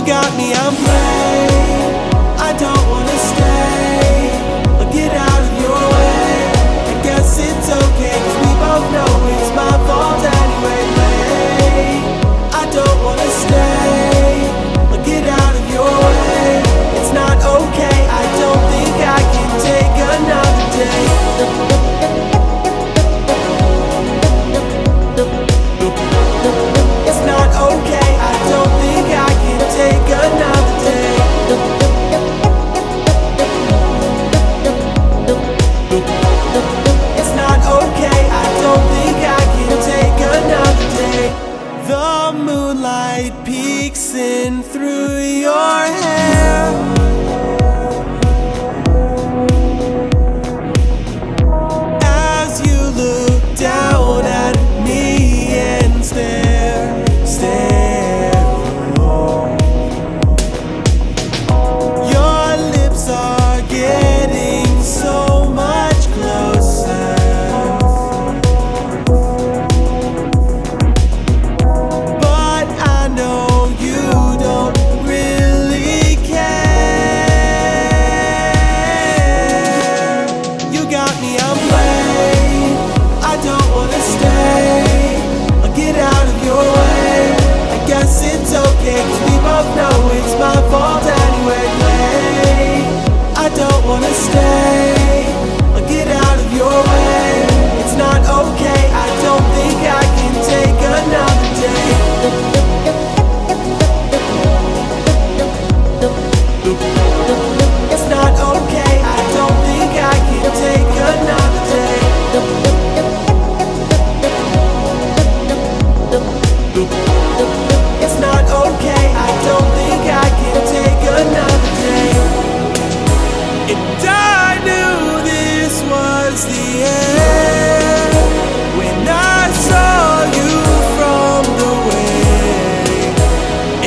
got me, I'm playing. I don't wanna stay or get out of your way. I guess it's okay, 'cause we both know it's my fault anyway. I don't wanna stay or get out of your way. It's not okay, I don't think I can take another day. It's not okay, I don't think I can take another day. It's not okay, I don't think I can take another day. The moonlight peeks in through your hair. As you look down at me and stare. Your lips are getting so much closer. But I know you don't really care. You got me, I'm playing. I don't wanna stay or get out of your way. I guess it's okay, 'cause we both know it's my fault anyway. I don't wanna stay or get out of your way. It's not okay, I don't think I can take another day. It's not okay, I don't think I can take another day. It's not okay, I don't think I can take another day. And I knew this was the end when I saw you from the way,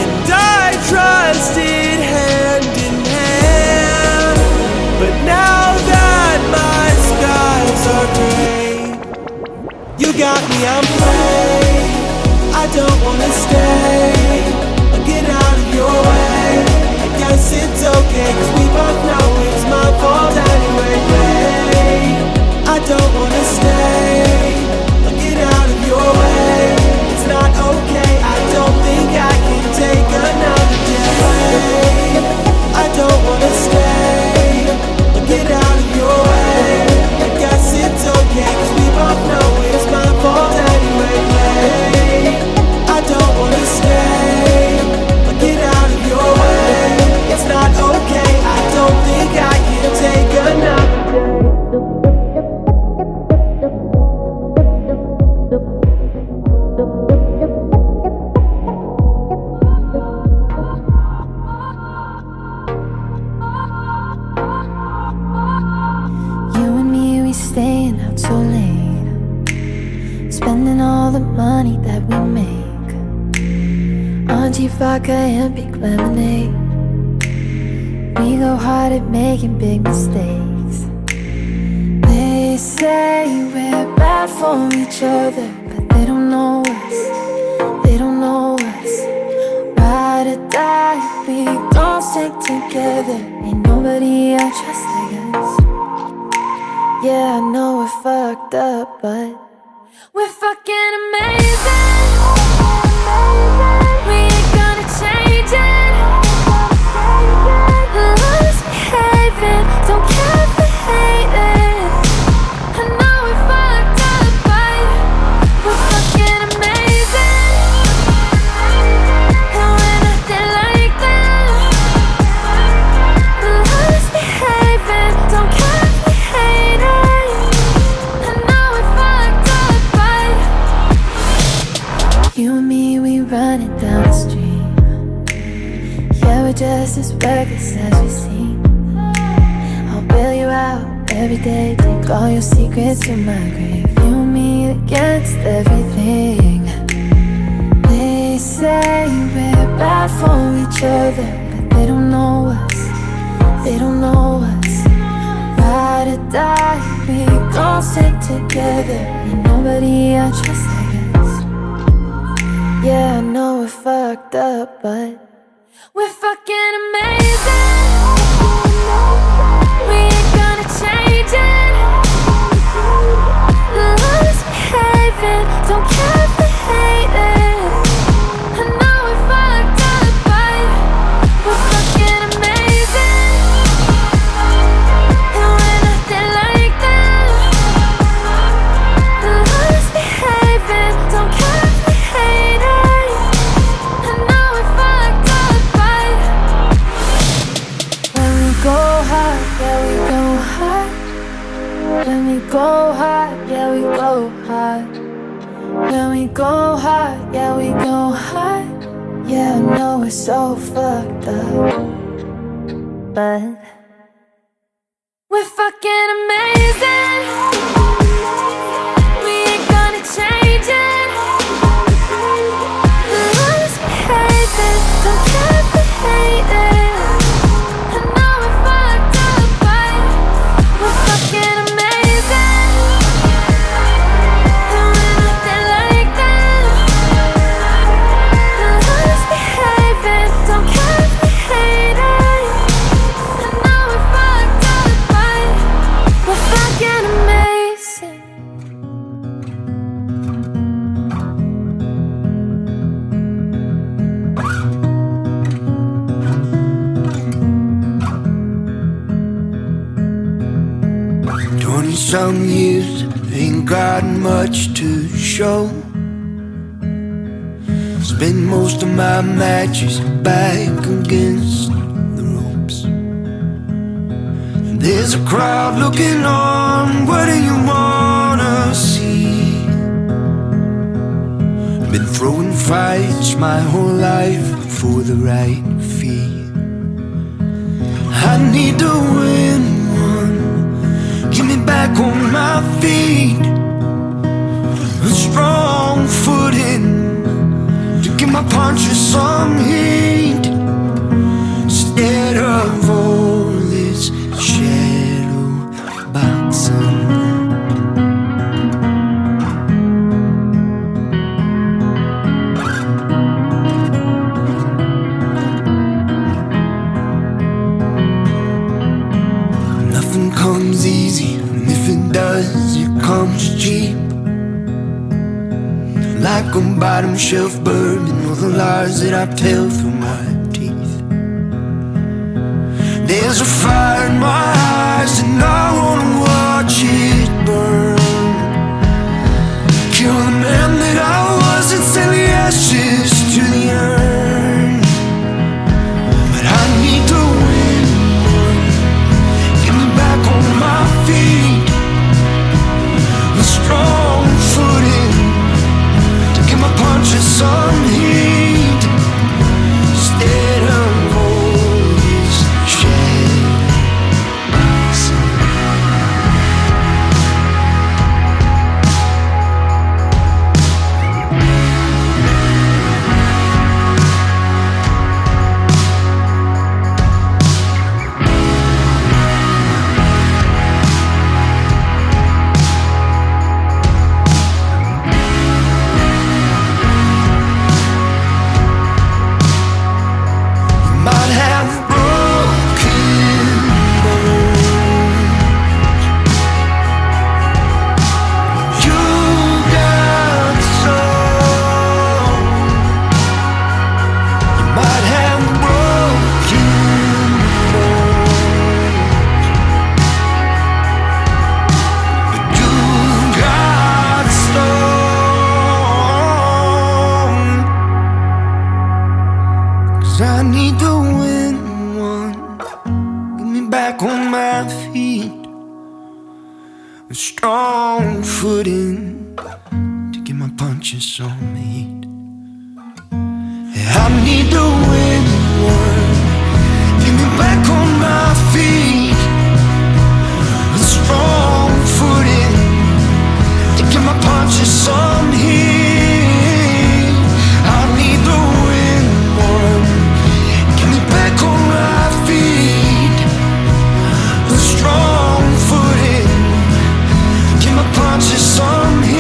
and I trusted hand in hand. But now that my skies are gray, you got me, I'm playing. I don't wanna stay or get out of your way. I guess it's okay, 'cause we both know it's my fault anyway. I don't wanna stay or get out of your way. It's not okay, I don't think I can take another day. I don't wanna stay or get out of your way. I guess it's okay, 'cause we both know it's my fault anyway. I don't wanna stay or get out of your way. It's not okay, I don't think I can take another day. You and me, we staying out so late, spending all the money that we make on cheap vodka and big lemonade. We go hard at making big mistakes. They say we're bad for each other, but they don't know us. They don't know us. Ride or die, we gon' stick together. Ain't nobody I trust like us. Yeah, I know we're fucked up, but we're fucking amazing. We ain't gonna change it. Love's behaving, don't care if we hate it. I know we're fucked up, but we're fucking amazing. And we're nothing like them. Love's behaving, don't care if we hate it. I know we're fucked up, but you and me, we running down the street. Yeah, we're just as reckless as we seem. I'll bail you out every day, take all your secrets to my grave. You and me against everything. They say we're bad for each other, but they don't know us. They don't know us. Ride or die, we gon' stick together. Ain't nobody I trust like us. Yeah, I know we're fucked up, but We're fucking amazing. We ain't gonna change it. Love's behaving, don't care if they hate it. I know we fucked up, but we're fucking amazing. And we're nothing like them. Love's behaving, don't care if they hate it. I know we fucked up, but when we go hard, yeah we go hard. When we go hard, yeah we go hard. When we go hard, yeah we go hard. Yeah, I know we're so fucked up, but we're fucking amazing. We ain't gonna change it. Love's behaving, don't care if they hate it. I know we're fucked up, but we're fucking amazing. And we're nothing like them. Love's behaving, don't care if they hate it. I know we're fucked up, but we're fucking amazing. Some years ain't got much to show. Spend most of my matches back against the ropes. There's a crowd looking on, what do you wanna see? Been throwing fights my whole life for the right fee. I need to win one, get me back on my feet. A strong footing to give my punches some heat. Instead of all this shadow boxing. Nothing comes easy, and if it does, it comes cheap. Like a bottom shelf bourbon, all the lies that I tell through my teeth. There's a fire in my eyes, and I wanna watch it burn. Kill the man that I was and send the ashes to the urn. But I need to win one, get me back on my feet. A strong footing to give my punches some heat. Instead of all this shit. Might have broken bones. You got soul. You might have broken bones, but you got stone. 'Cause I need to win one, get me back on my feet. A strong footing to get my punches some heat. I need to win one, get me back on my feet. A strong footing to get my punches some heat. I need to win one, get me back on my feet. A strong footing, get my punches some heat.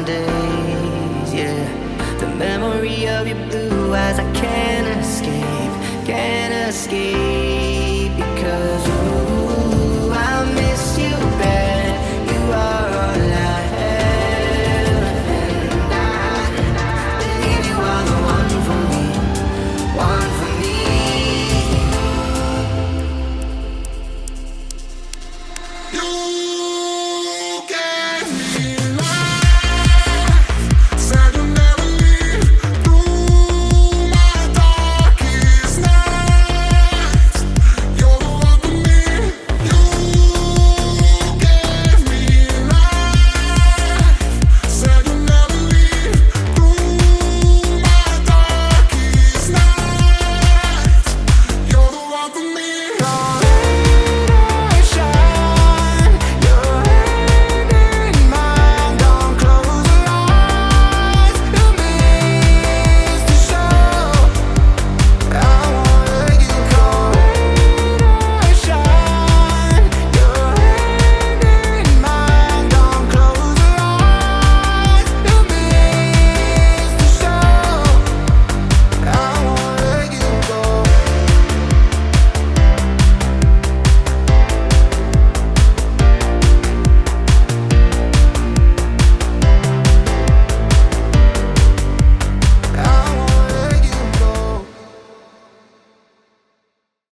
days, yeah. The memory of your blue eyes I can't escape because